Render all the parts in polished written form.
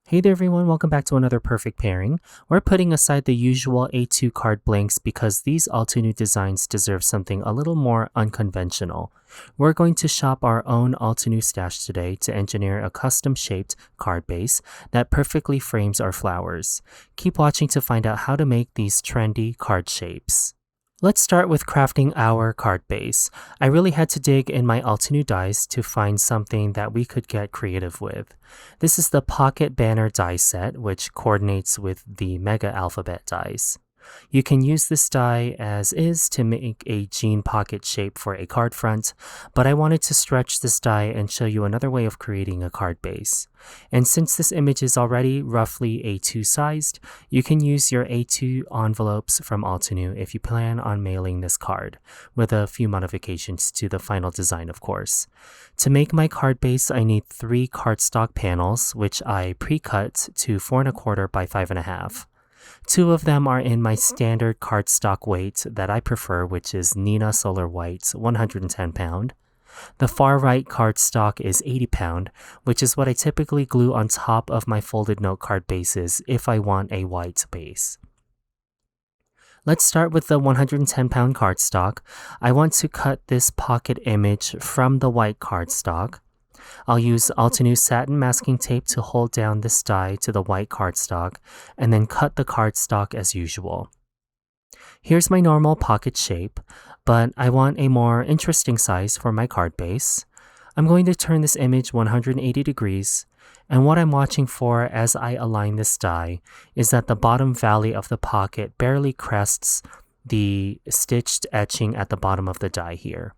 Hey there everyone, welcome back to another Perfect Pairing. We're putting aside the usual A2 card blanks because these Altenew designs deserve something a little more unconventional. We're going to shop our own Altenew stash today to engineer a custom-shaped card base that perfectly frames our flowers. Keep watching to find out how to make these trendy card shapes. Let's start with crafting our card base. I really had to dig in my Altenew dies to find something that we could get creative with. This is the Pocket Banner die set, which coordinates with the Mega Alphabet dies. You can use this die as is to make a jean pocket shape for a card front, but I wanted to stretch this die and show you another way of creating a card base. And since this image is already roughly A2 sized, you can use your A2 envelopes from Altenew if you plan on mailing this card, with a few modifications to the final design of course. To make my card base, I need 3 cardstock panels, which I pre-cut to 4 1/4 by 5 1/2. 2 of them are in my standard cardstock weight that I prefer, which is Nina Solar White 110 pound. The far right cardstock is 80 pound, which is what I typically glue on top of my folded note card bases if I want a white base. Let's start with the 110 pound cardstock. I want to cut this pocket image from the white cardstock. I'll use Altenew satin masking tape to hold down this die to the white cardstock and then cut the cardstock as usual. Here's my normal pocket shape, but I want a more interesting size for my card base. I'm going to turn this image 180 degrees, and what I'm watching for as I align this die is that the bottom valley of the pocket barely crests the stitched etching at the bottom of the die here.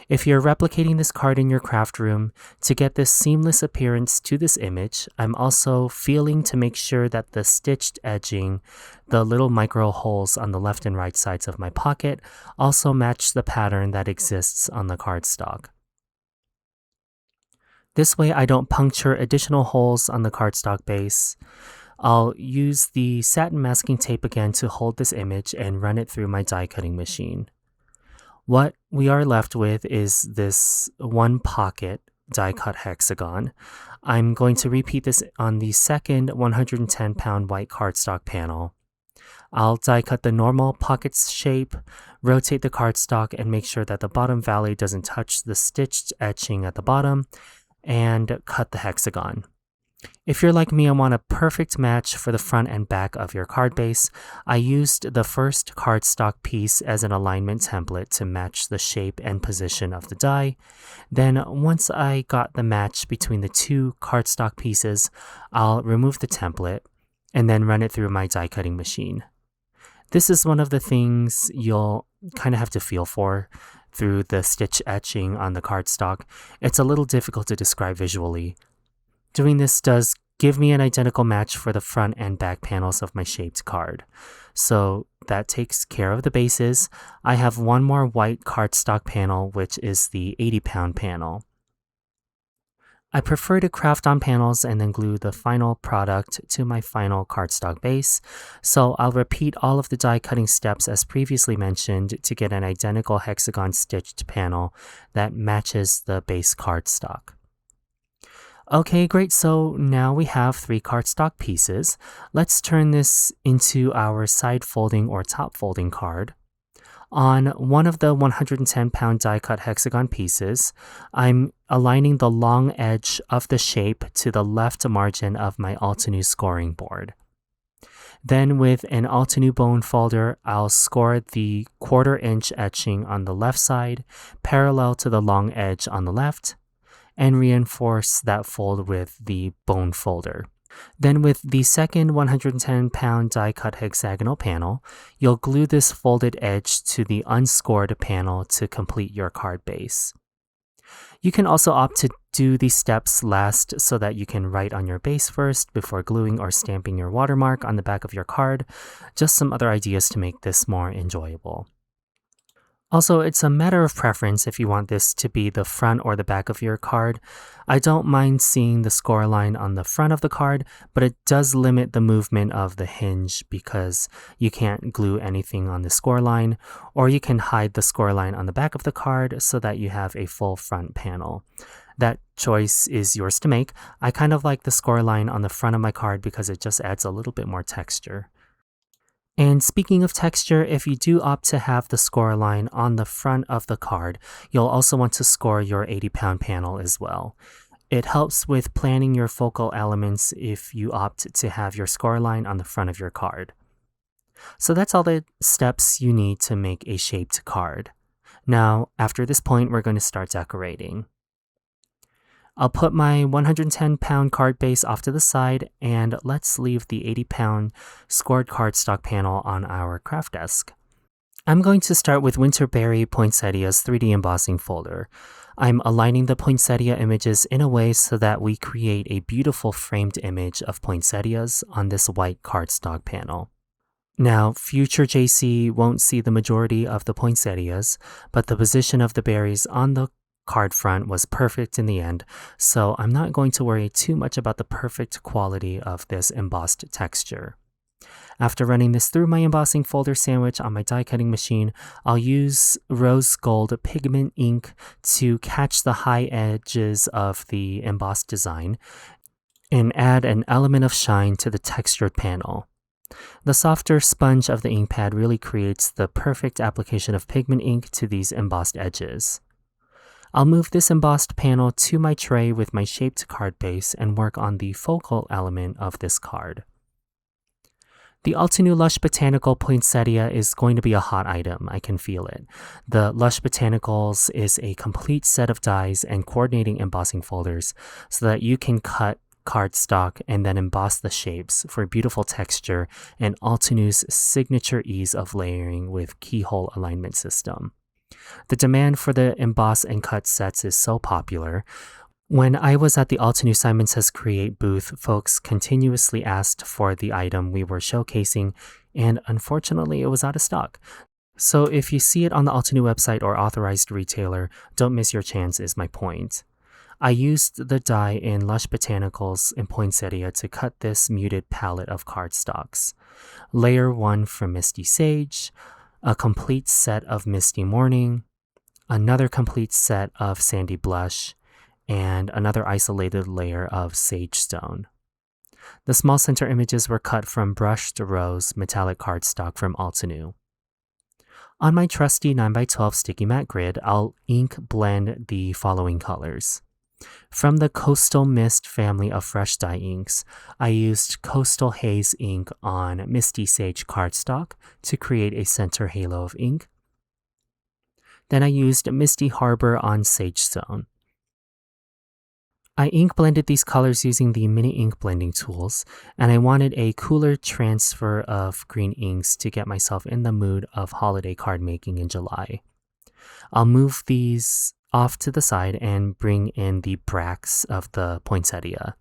If you're replicating this card in your craft room, to get this seamless appearance to this image, I'm also feeling to make sure that the stitched edging, the little micro holes on the left and right sides of my pocket, also match the pattern that exists on the cardstock. This way I don't puncture additional holes on the cardstock base. I'll use the satin masking tape again to hold this image and run it through my die cutting machine. What we are left with is this one pocket die cut hexagon. I'm going to repeat this on the second 110 pound white cardstock panel. I'll die cut the normal pocket shape, rotate the cardstock, and make sure that the bottom valley doesn't touch the stitched etching at the bottom, and cut the hexagon. If you're like me and want a perfect match for the front and back of your card base, I used the first cardstock piece as an alignment template to match the shape and position of the die. Then once I got the match between the 2 cardstock pieces, I'll remove the template and then run it through my die cutting machine. This is one of the things you'll kind of have to feel for through the stitch etching on the cardstock. It's a little difficult to describe visually. Doing this does give me an identical match for the front and back panels of my shaped card. So that takes care of the bases. I have one more white cardstock panel, which is the 80 pound panel. I prefer to craft on panels and then glue the final product to my final cardstock base. So I'll repeat all of the die cutting steps as previously mentioned to get an identical hexagon stitched panel that matches the base cardstock. Okay, great. So now we have 3 cardstock pieces. Let's turn this into our side folding or top folding card. On one of the 110 pound die cut hexagon pieces, I'm aligning the long edge of the shape to the left margin of my Altenew scoring board. Then with an Altenew bone folder, I'll score the 1/4 inch etching on the left side, parallel to the long edge on the left, and reinforce that fold with the bone folder. Then with the second 110 pound die cut hexagonal panel, you'll glue this folded edge to the unscored panel to complete your card base. You can also opt to do these steps last so that you can write on your base first before gluing or stamping your watermark on the back of your card. Just some other ideas to make this more enjoyable. Also, it's a matter of preference if you want this to be the front or the back of your card. I don't mind seeing the score line on the front of the card, but it does limit the movement of the hinge because you can't glue anything on the score line, or you can hide the score line on the back of the card so that you have a full front panel. That choice is yours to make. I kind of like the score line on the front of my card because it just adds a little bit more texture. And speaking of texture, if you do opt to have the score line on the front of the card, you'll also want to score your 80-pound panel as well. It helps with planning your focal elements if you opt to have your score line on the front of your card. So that's all the steps you need to make a shaped card. Now, after this point, we're going to start decorating. I'll put my 110-pound card base off to the side, and let's leave the 80-pound scored cardstock panel on our craft desk. I'm going to start with Winterberry Poinsettias 3D embossing folder. I'm aligning the poinsettia images in a way so that we create a beautiful framed image of poinsettias on this white cardstock panel. Now, future Jaycee won't see the majority of the poinsettias, but the position of the berries on the card front was perfect in the end, so I'm not going to worry too much about the perfect quality of this embossed texture. After running this through my embossing folder sandwich on my die cutting machine, I'll use rose gold pigment ink to catch the high edges of the embossed design and add an element of shine to the textured panel. The softer sponge of the ink pad really creates the perfect application of pigment ink to these embossed edges. I'll move this embossed panel to my tray with my shaped card base and work on the focal element of this card. The Altenew Lush Botanical Poinsettia is going to be a hot item, I can feel it. The Lush Botanicals is a complete set of dies and coordinating embossing folders so that you can cut cardstock and then emboss the shapes for beautiful texture and Altenew's signature ease of layering with keyhole alignment system. The demand for the emboss and cut sets is so popular. When I was at the Altenew Simon Says Create booth, folks continuously asked for the item we were showcasing, and unfortunately it was out of stock. So if you see it on the Altenew website or authorized retailer, don't miss your chance is my point. I used the die in Lush Botanicals and Poinsettia to cut this muted palette of cardstocks. Layer 1 from Misty Sage, a complete set of Misty Morning, another complete set of Sandy Blush, and another isolated layer of Sage Stone. The small center images were cut from brushed rose metallic cardstock from Altenew. On my trusty 9x12 sticky matte grid, I'll ink blend the following colors. From the Coastal Mist family of fresh dye inks, I used Coastal Haze ink on Misty Sage cardstock to create a center halo of ink. Then I used Misty Harbor on Sage Stone. I ink blended these colors using the mini ink blending tools, and I wanted a cooler transfer of green inks to get myself in the mood of holiday card making in July. I'll move these off to the side and bring in the bracts of the poinsettia.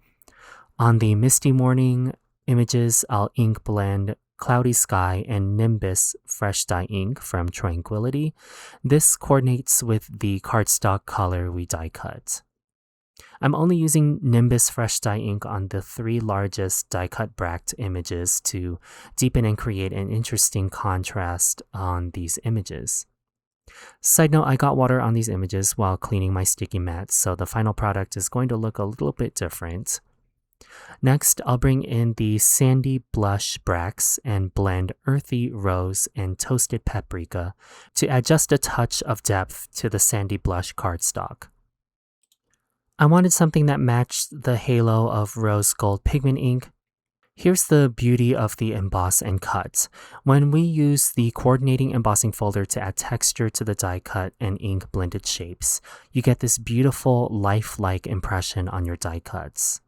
On the Misty Morning images, I'll ink blend Cloudy Sky and Nimbus Fresh Dye Ink from Tranquility. This coordinates with the cardstock color we die cut. I'm only using Nimbus Fresh Dye Ink on the 3 largest die cut bract images to deepen and create an interesting contrast on these images. Side note, I got water on these images while cleaning my sticky mats, so the final product is going to look a little bit different. Next, I'll bring in the Sandy Blush bracts and blend Earthy Rose and Toasted Paprika to add just a touch of depth to the Sandy Blush cardstock. I wanted something that matched the halo of rose gold pigment ink. Here's the beauty of the emboss and cut. When we use the coordinating embossing folder to add texture to the die cut and ink blended shapes, you get this beautiful lifelike impression on your die cuts.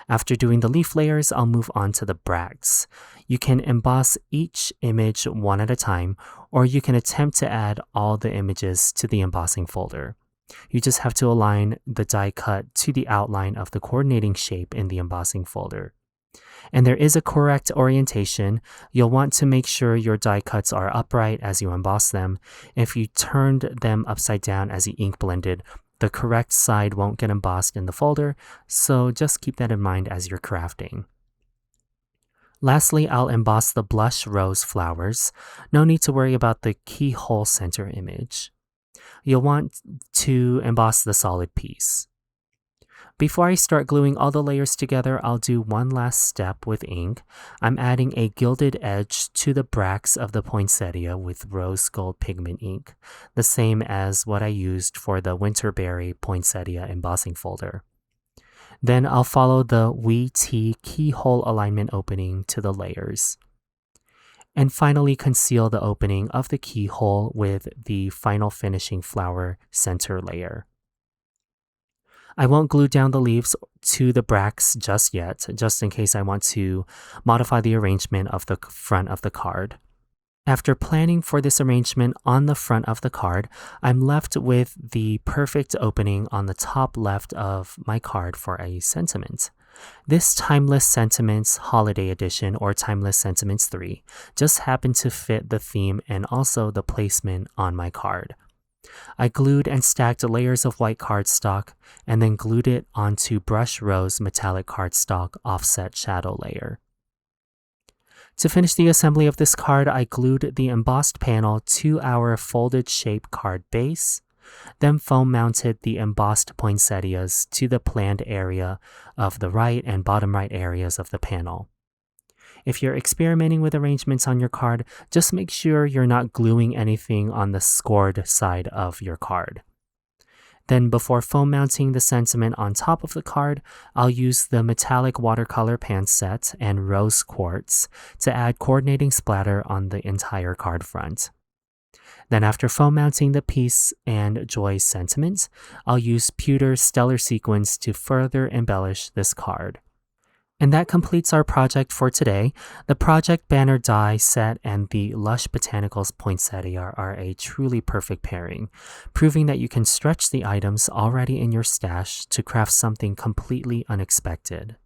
After doing the leaf layers, I'll move on to the bracts. You can emboss each image one at a time, or you can attempt to add all the images to the embossing folder. You just have to align the die cut to the outline of the coordinating shape in the embossing folder. And there is a correct orientation. You'll want to make sure your die cuts are upright as you emboss them. If you turned them upside down as you ink blended, the correct side won't get embossed in the folder, so just keep that in mind as you're crafting. Lastly, I'll emboss the blush rose flowers. No need to worry about the keyhole center image. You'll want to emboss the solid piece. Before I start gluing all the layers together, I'll do one last step with ink. I'm adding a gilded edge to the bracts of the poinsettia with rose gold pigment ink, the same as what I used for the Winterberry Poinsettia embossing folder. Then I'll follow the T keyhole alignment opening to the layers. And finally conceal the opening of the keyhole with the final finishing flower center layer. I won't glue down the leaves to the bracts just yet, just in case I want to modify the arrangement of the front of the card. After planning for this arrangement on the front of the card, I'm left with the perfect opening on the top left of my card for a sentiment. This Timeless Sentiments Holiday Edition, or Timeless Sentiments 3, just happened to fit the theme and also the placement on my card. I glued and stacked layers of white cardstock and then glued it onto brush rose metallic cardstock offset shadow layer. To finish the assembly of this card, I glued the embossed panel to our folded shape card base, then foam mounted the embossed poinsettias to the planned area of the right and bottom right areas of the panel. If you're experimenting with arrangements on your card, just make sure you're not gluing anything on the scored side of your card. Then before foam mounting the sentiment on top of the card, I'll use the metallic watercolor pan set and rose quartz to add coordinating splatter on the entire card front. Then after foam mounting the peace and joy sentiment, I'll use Pewter Stellar Sequins to further embellish this card. And that completes our project for today. The project banner die set and the Lush Botanicals poinsettia are a truly perfect pairing, proving that you can stretch the items already in your stash to craft something completely unexpected.